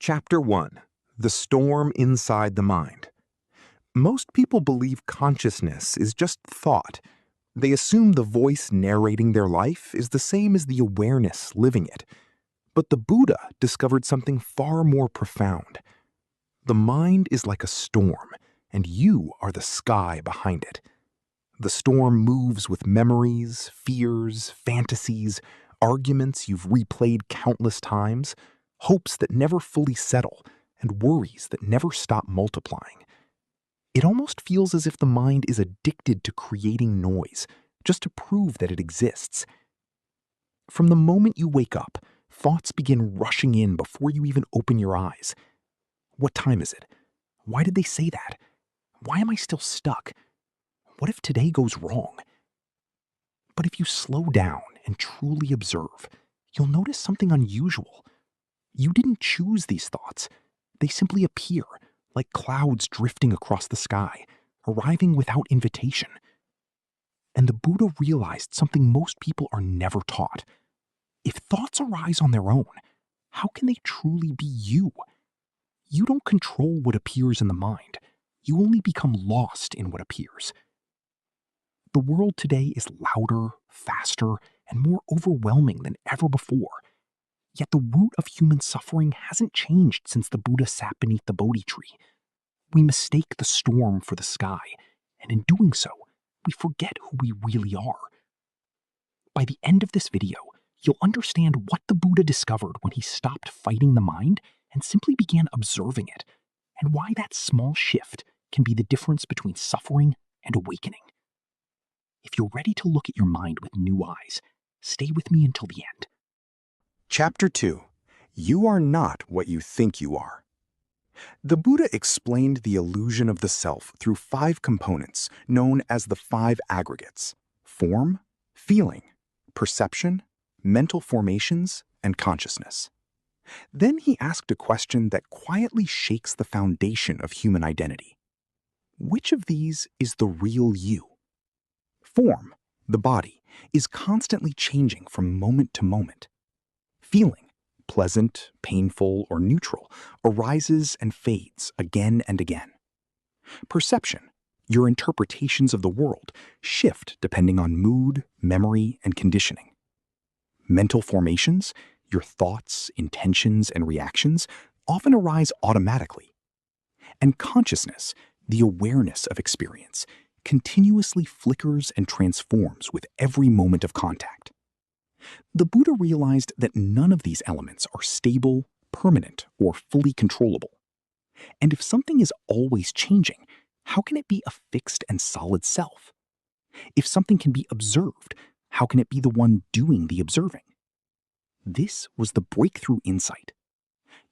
Chapter 1: The Storm Inside the Mind. Most people believe consciousness is just thought. They assume the voice narrating their life is the same as the awareness living it. But the Buddha discovered something far more profound. The mind is like a storm, and you are the sky behind it. The storm moves with memories, fears, fantasies, arguments you've replayed countless times, hopes that never fully settle, and worries that never stop multiplying. It almost feels as if the mind is addicted to creating noise, just to prove that it exists. From the moment you wake up, thoughts begin rushing in before you even open your eyes. What time is it? Why did they say that? Why am I still stuck? What if today goes wrong? But if you slow down and truly observe, you'll notice something unusual. You didn't choose these thoughts. They simply appear, like clouds drifting across the sky, arriving without invitation. And the Buddha realized something most people are never taught. If thoughts arise on their own, how can they truly be you? You don't control what appears in the mind. You only become lost in what appears. The world today is louder, faster, and more overwhelming than ever before. Yet the root of human suffering hasn't changed since the Buddha sat beneath the Bodhi tree. We mistake the storm for the sky, and in doing so, we forget who we really are. By the end of this video, you'll understand what the Buddha discovered when he stopped fighting the mind and simply began observing it, and why that small shift can be the difference between suffering and awakening. If you're ready to look at your mind with new eyes, stay with me until the end. Chapter 2: You are not what you think you are. The Buddha explained the illusion of the self through 5 components known as the 5 aggregates: form, feeling, perception, mental formations, and consciousness. Then he asked a question that quietly shakes the foundation of human identity. Which of these is the real you? Form, the body, is constantly changing from moment to moment. Feeling, pleasant, painful, or neutral, arises and fades again and again. Perception, your interpretations of the world, shift depending on mood, memory, and conditioning. Mental formations, your thoughts, intentions, and reactions, often arise automatically. And consciousness, the awareness of experience, continuously flickers and transforms with every moment of contact. The Buddha realized that none of these elements are stable, permanent, or fully controllable. And if something is always changing, how can it be a fixed and solid self? If something can be observed, how can it be the one doing the observing? This was the breakthrough insight.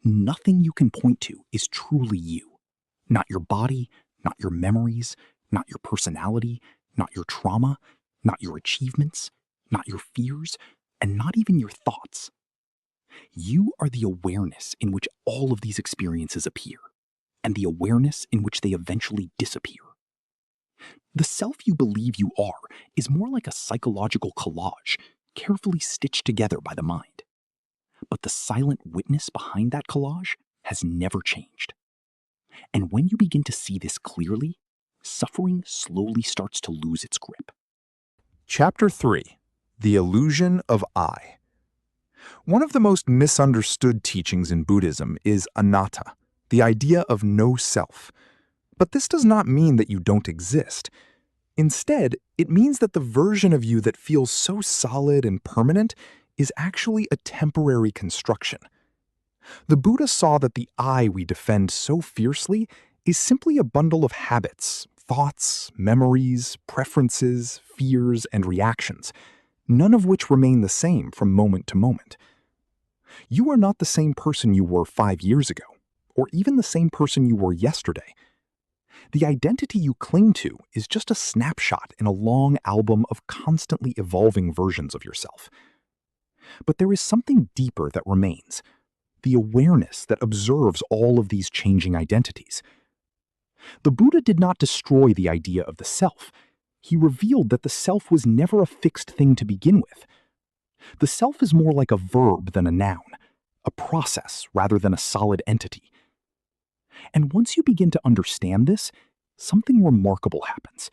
Nothing you can point to is truly you. Not your body, not your memories, not your personality, not your trauma, not your achievements, not your fears, and not even your thoughts. You are the awareness in which all of these experiences appear, and the awareness in which they eventually disappear. The self you believe you are is more like a psychological collage, carefully stitched together by the mind. But the silent witness behind that collage has never changed. And when you begin to see this clearly, suffering slowly starts to lose its grip. Chapter 3: The Illusion of I. One of the most misunderstood teachings in Buddhism is anatta, the idea of no self. But this does not mean that you don't exist. Instead, it means that the version of you that feels so solid and permanent is actually a temporary construction. The Buddha saw that the I we defend so fiercely is simply a bundle of habits, thoughts, memories, preferences, fears, and reactions, none of which remain the same from moment to moment. You are not the same person you were 5 years ago, or even the same person you were yesterday. The identity you cling to is just a snapshot in a long album of constantly evolving versions of yourself. But there is something deeper that remains, the awareness that observes all of these changing identities. The Buddha did not destroy the idea of the self. He revealed that the self was never a fixed thing to begin with. The self is more like a verb than a noun, a process rather than a solid entity. And once you begin to understand this, something remarkable happens.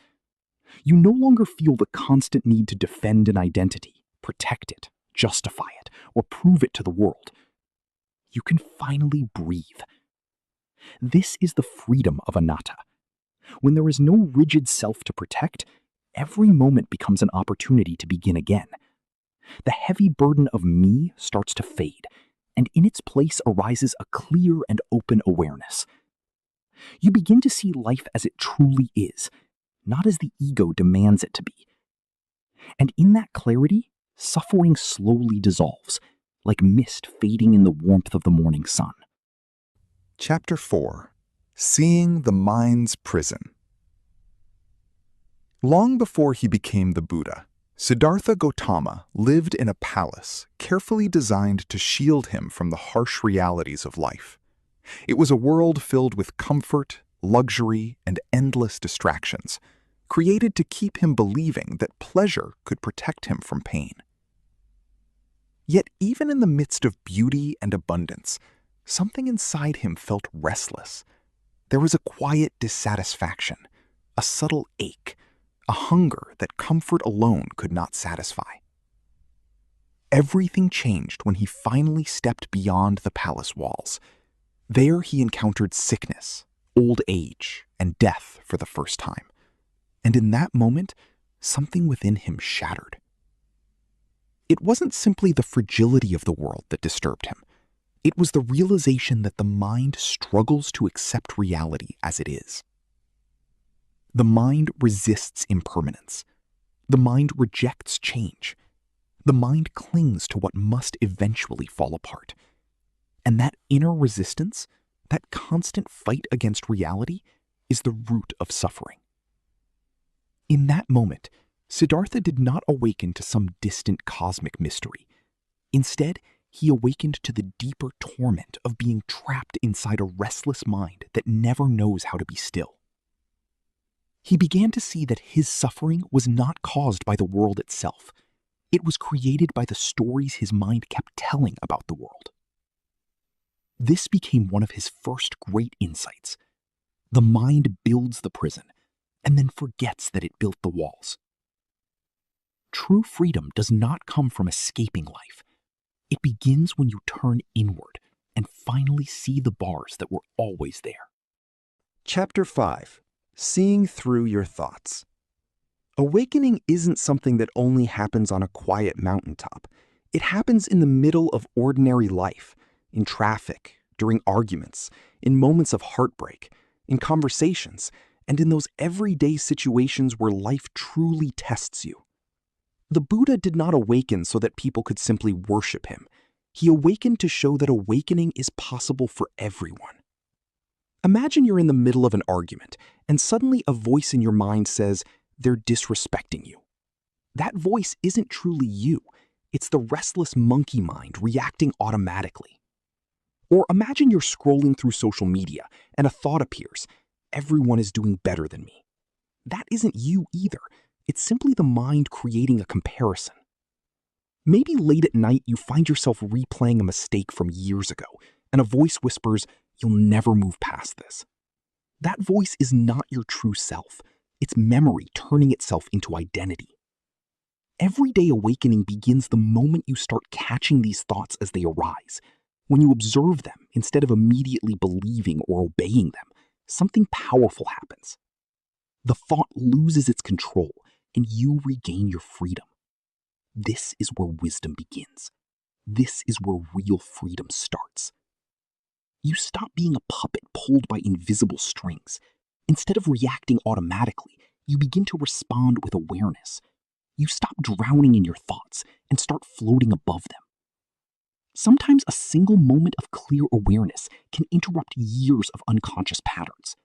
You no longer feel the constant need to defend an identity, protect it, justify it, or prove it to the world. You can finally breathe. This is the freedom of anatta. When there is no rigid self to protect, every moment becomes an opportunity to begin again. The heavy burden of me starts to fade, and in its place arises a clear and open awareness. You begin to see life as it truly is, not as the ego demands it to be. And in that clarity, suffering slowly dissolves, like mist fading in the warmth of the morning sun. Chapter 4. Seeing the Mind's Prison. Long before he became the Buddha, Siddhartha Gautama lived in a palace carefully designed to shield him from the harsh realities of life. It was a world filled with comfort, luxury, and endless distractions, created to keep him believing that pleasure could protect him from pain. Yet even in the midst of beauty and abundance, something inside him felt restless. There was a quiet dissatisfaction, a subtle ache, a hunger that comfort alone could not satisfy. Everything changed when he finally stepped beyond the palace walls. There he encountered sickness, old age, and death for the first time. And in that moment, something within him shattered. It wasn't simply the fragility of the world that disturbed him. It was the realization that the mind struggles to accept reality as it is. The mind resists impermanence. The mind rejects change. The mind clings to what must eventually fall apart. And that inner resistance, that constant fight against reality, is the root of suffering. In that moment, Siddhartha did not awaken to some distant cosmic mystery. Instead, he awakened to the deeper torment of being trapped inside a restless mind that never knows how to be still. He began to see that his suffering was not caused by the world itself. It was created by the stories his mind kept telling about the world. This became one of his first great insights. The mind builds the prison, and then forgets that it built the walls. True freedom does not come from escaping life. It begins when you turn inward and finally see the bars that were always there. Chapter 5. Seeing through your thoughts. Awakening isn't something that only happens on a quiet mountaintop. It happens in the middle of ordinary life, in traffic, during arguments, in moments of heartbreak, in conversations, and in those everyday situations where life truly tests you. The Buddha did not awaken so that people could simply worship him. He awakened to show that awakening is possible for everyone. Imagine you're in the middle of an argument, and suddenly a voice in your mind says, "They're disrespecting you." That voice isn't truly you. It's the restless monkey mind reacting automatically. Or imagine you're scrolling through social media, and a thought appears, "Everyone is doing better than me." That isn't you either. It's simply the mind creating a comparison. Maybe late at night you find yourself replaying a mistake from years ago, and a voice whispers, "You'll never move past this." That voice is not your true self. It's memory turning itself into identity. Everyday awakening begins the moment you start catching these thoughts as they arise. When you observe them instead of immediately believing or obeying them, something powerful happens. The thought loses its control, and you regain your freedom. This is where wisdom begins. This is where real freedom starts. You stop being a puppet pulled by invisible strings. Instead of reacting automatically, you begin to respond with awareness. You stop drowning in your thoughts and start floating above them. Sometimes a single moment of clear awareness can interrupt years of unconscious patterns.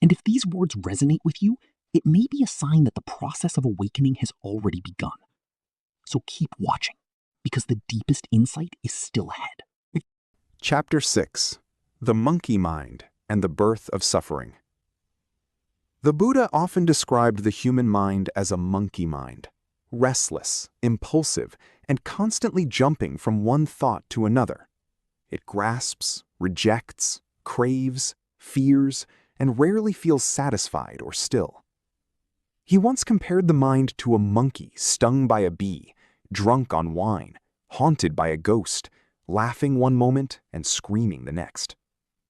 And if these words resonate with you, it may be a sign that the process of awakening has already begun. So keep watching, because the deepest insight is still ahead. Chapter 6. The Monkey Mind and the Birth of Suffering. The Buddha often described the human mind as a monkey mind, restless, impulsive, and constantly jumping from one thought to another. It grasps, rejects, craves, fears, and rarely feels satisfied or still. He once compared the mind to a monkey stung by a bee, drunk on wine, haunted by a ghost, laughing one moment and screaming the next.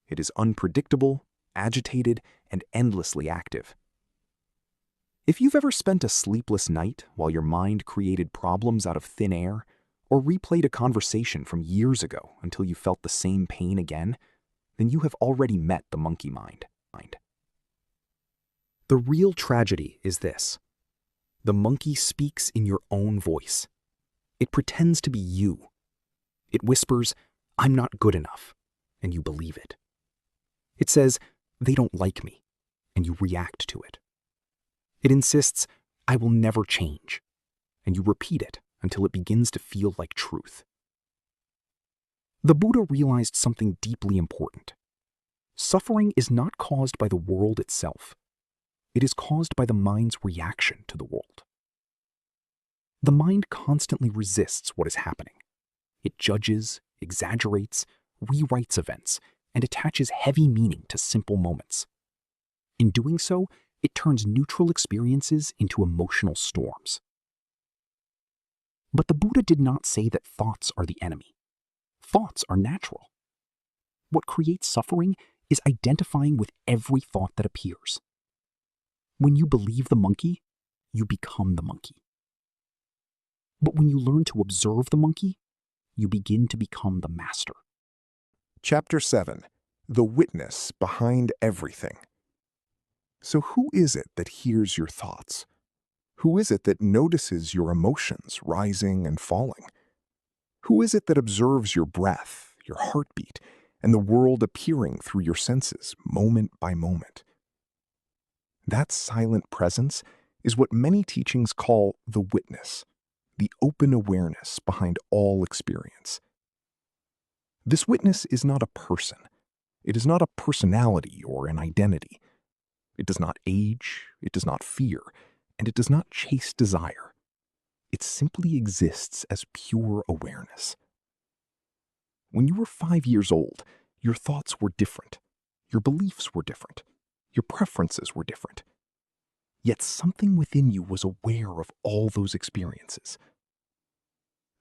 It is unpredictable, agitated, and endlessly active. If you've ever spent a sleepless night while your mind created problems out of thin air, or replayed a conversation from years ago until you felt the same pain again, then you have already met the monkey mind. The real tragedy is this. The monkey speaks in your own voice. It pretends to be you. It whispers, "I'm not good enough," and you believe it. It says, "They don't like me," and you react to it. It insists, "I will never change," and you repeat it until it begins to feel like truth. The Buddha realized something deeply important. Suffering is not caused by the world itself. It is caused by the mind's reaction to the world. The mind constantly resists what is happening. It judges, exaggerates, rewrites events, and attaches heavy meaning to simple moments. In doing so, it turns neutral experiences into emotional storms. But the Buddha did not say that thoughts are the enemy. Thoughts are natural. What creates suffering is identifying with every thought that appears. When you believe the monkey, you become the monkey. But when you learn to observe the monkey, you begin to become the master. Chapter 7. The Witness Behind Everything. So who is it that hears your thoughts? Who is it that notices your emotions rising and falling? Who is it that observes your breath, your heartbeat, and the world appearing through your senses moment by moment? That silent presence is what many teachings call the witness, the open awareness behind all experience. This witness is not a person. It is not a personality or an identity. It does not age, it does not fear, and it does not chase desire. It simply exists as pure awareness. When you were 5 years old, your thoughts were different. Your beliefs were different. Your preferences were different. Yet something within you was aware of all those experiences.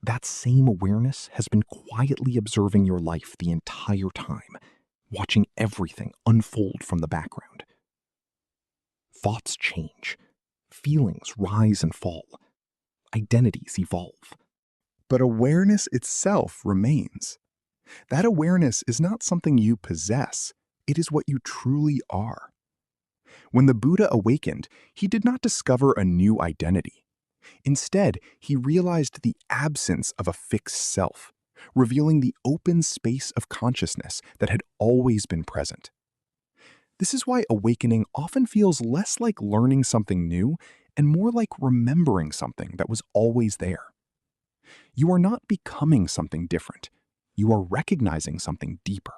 That same awareness has been quietly observing your life the entire time, watching everything unfold from the background. Thoughts change. Feelings rise and fall. Identities evolve. But awareness itself remains. That awareness is not something you possess. It is what you truly are. When the Buddha awakened, he did not discover a new identity. Instead, he realized the absence of a fixed self, revealing the open space of consciousness that had always been present. This is why awakening often feels less like learning something new and more like remembering something that was always there. You are not becoming something different. You are recognizing something deeper.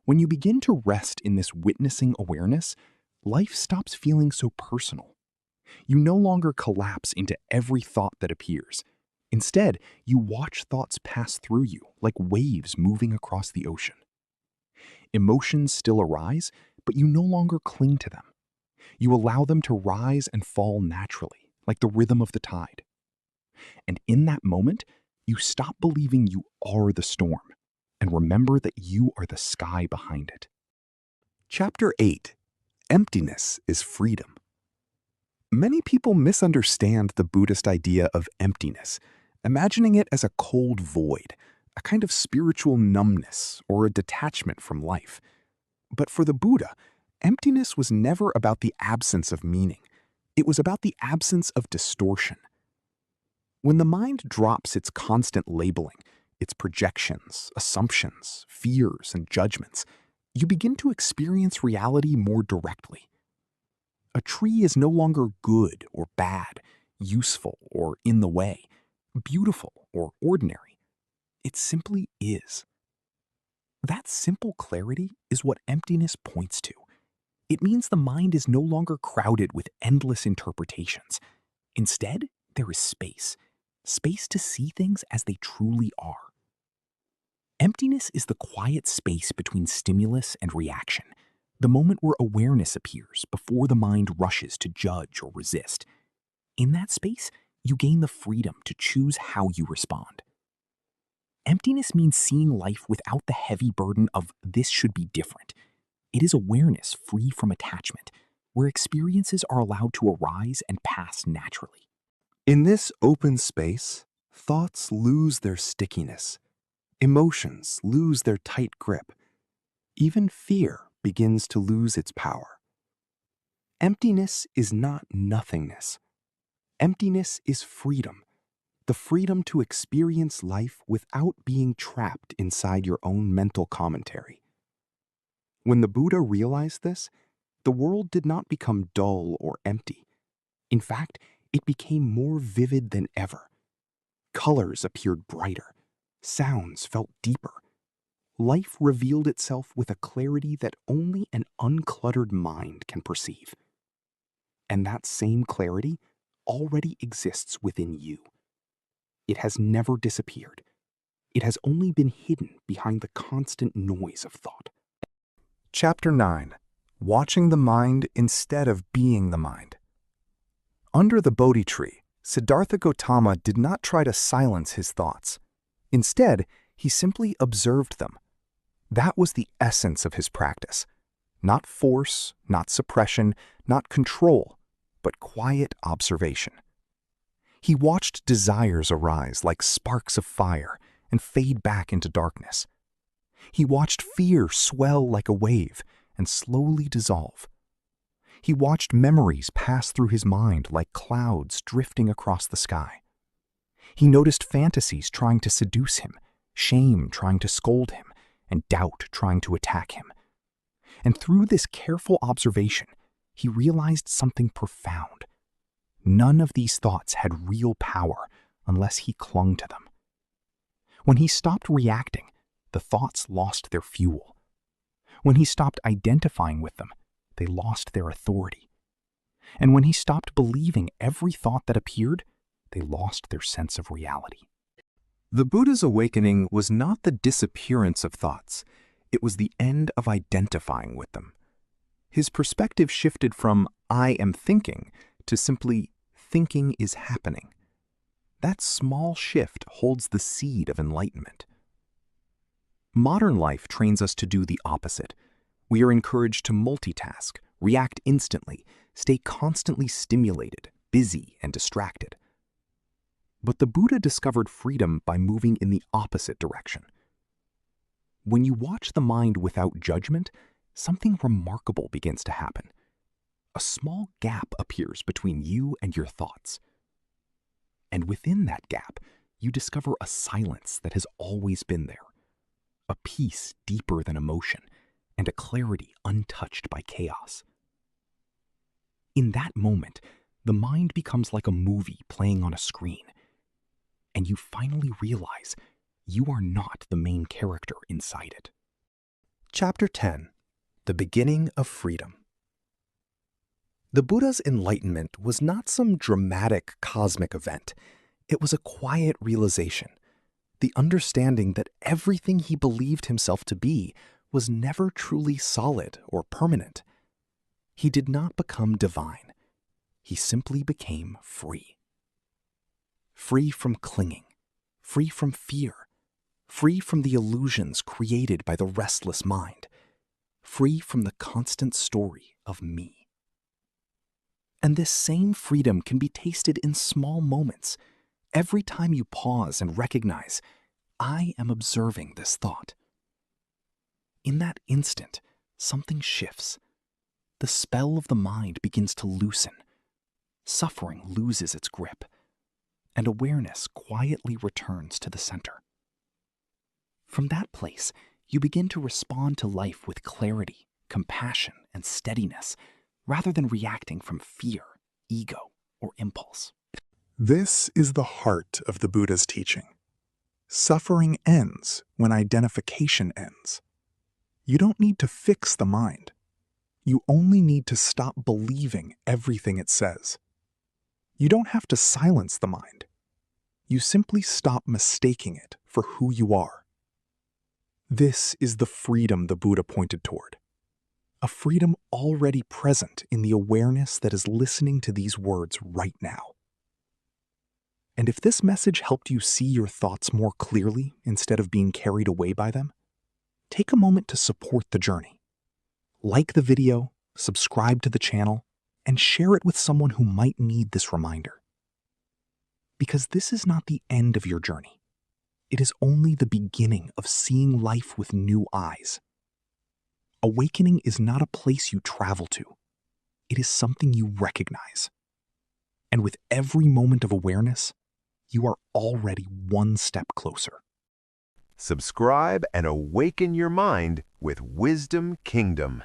When you begin to rest in this witnessing awareness, life stops feeling so personal. You no longer collapse into every thought that appears. Instead, you watch thoughts pass through you like waves moving across the ocean. Emotions still arise, but you no longer cling to them. You allow them to rise and fall naturally, like the rhythm of the tide. And in that moment, you stop believing you are the storm and remember that you are the sky behind it. Chapter 8. Emptiness is freedom. Many people misunderstand the Buddhist idea of emptiness, imagining it as a cold void, a kind of spiritual numbness or a detachment from life. But for the Buddha, emptiness was never about the absence of meaning. It was about the absence of distortion. When the mind drops its constant labeling, its projections, assumptions, fears, and judgments, you begin to experience reality more directly. A tree is no longer good or bad, useful or in the way, beautiful or ordinary. It simply is. That simple clarity is what emptiness points to. It means the mind is no longer crowded with endless interpretations. Instead, there is space. Space to see things as they truly are. Emptiness is the quiet space between stimulus and reaction, the moment where awareness appears before the mind rushes to judge or resist. In that space, you gain the freedom to choose how you respond. Emptiness means seeing life without the heavy burden of "this should be different." It is awareness free from attachment, where experiences are allowed to arise and pass naturally. In this open space, thoughts lose their stickiness. Emotions lose their tight grip. Even fear begins to lose its power. Emptiness is not nothingness. Emptiness is freedom. The freedom to experience life without being trapped inside your own mental commentary. When the Buddha realized this, the world did not become dull or empty. In fact, it became more vivid than ever. Colors appeared brighter. Sounds felt deeper. Life revealed itself with a clarity that only an uncluttered mind can perceive. And that same clarity already exists within you. It has never disappeared. It has only been hidden behind the constant noise of thought. Chapter 9. Watching the Mind Instead of Being the Mind. Under the Bodhi tree, Siddhartha Gautama did not try to silence his thoughts. Instead, he simply observed them. That was the essence of his practice. Not force, not suppression, not control, but quiet observation. He watched desires arise like sparks of fire and fade back into darkness. He watched fear swell like a wave and slowly dissolve. He watched memories pass through his mind like clouds drifting across the sky. He noticed fantasies trying to seduce him, shame trying to scold him, and doubt trying to attack him. And through this careful observation, he realized something profound. None of these thoughts had real power unless he clung to them. When he stopped reacting, the thoughts lost their fuel. When he stopped identifying with them, they lost their authority. And when he stopped believing every thought that appeared, they lost their sense of reality. The Buddha's awakening was not the disappearance of thoughts. It was the end of identifying with them. His perspective shifted from "I am thinking" to simply "thinking is happening." That small shift holds the seed of enlightenment. Modern life trains us to do the opposite. We are encouraged to multitask, react instantly, stay constantly stimulated, busy, and distracted. But the Buddha discovered freedom by moving in the opposite direction. When you watch the mind without judgment, something remarkable begins to happen. A small gap appears between you and your thoughts. And within that gap, you discover a silence that has always been there, a peace deeper than emotion, and a clarity untouched by chaos. In that moment, the mind becomes like a movie playing on a screen, and you finally realize you are not the main character inside it. Chapter 10. The Beginning of Freedom. The Buddha's enlightenment was not some dramatic cosmic event. It was a quiet realization, the understanding that everything he believed himself to be was never truly solid or permanent. He did not become divine. He simply became free. Free from clinging, free from fear, free from the illusions created by the restless mind, free from the constant story of me. And this same freedom can be tasted in small moments, every time you pause and recognize, I am observing this thought. In that instant, something shifts. The spell of the mind begins to loosen. Suffering loses its grip, and awareness quietly returns to the center. From that place, you begin to respond to life with clarity, compassion, and steadiness, rather than reacting from fear, ego, or impulse. This is the heart of the Buddha's teaching. Suffering ends when identification ends. You don't need to fix the mind. You only need to stop believing everything it says. You don't have to silence the mind. You simply stop mistaking it for who you are. This is the freedom the Buddha pointed toward. A freedom already present in the awareness that is listening to these words right now. And if this message helped you see your thoughts more clearly instead of being carried away by them, take a moment to support the journey. Like the video, subscribe to the channel, and share it with someone who might need this reminder. Because this is not the end of your journey. It is only the beginning of seeing life with new eyes. Awakening is not a place you travel to. It is something you recognize. And with every moment of awareness, you are already one step closer. Subscribe and awaken your mind with Wisdom Kingdom.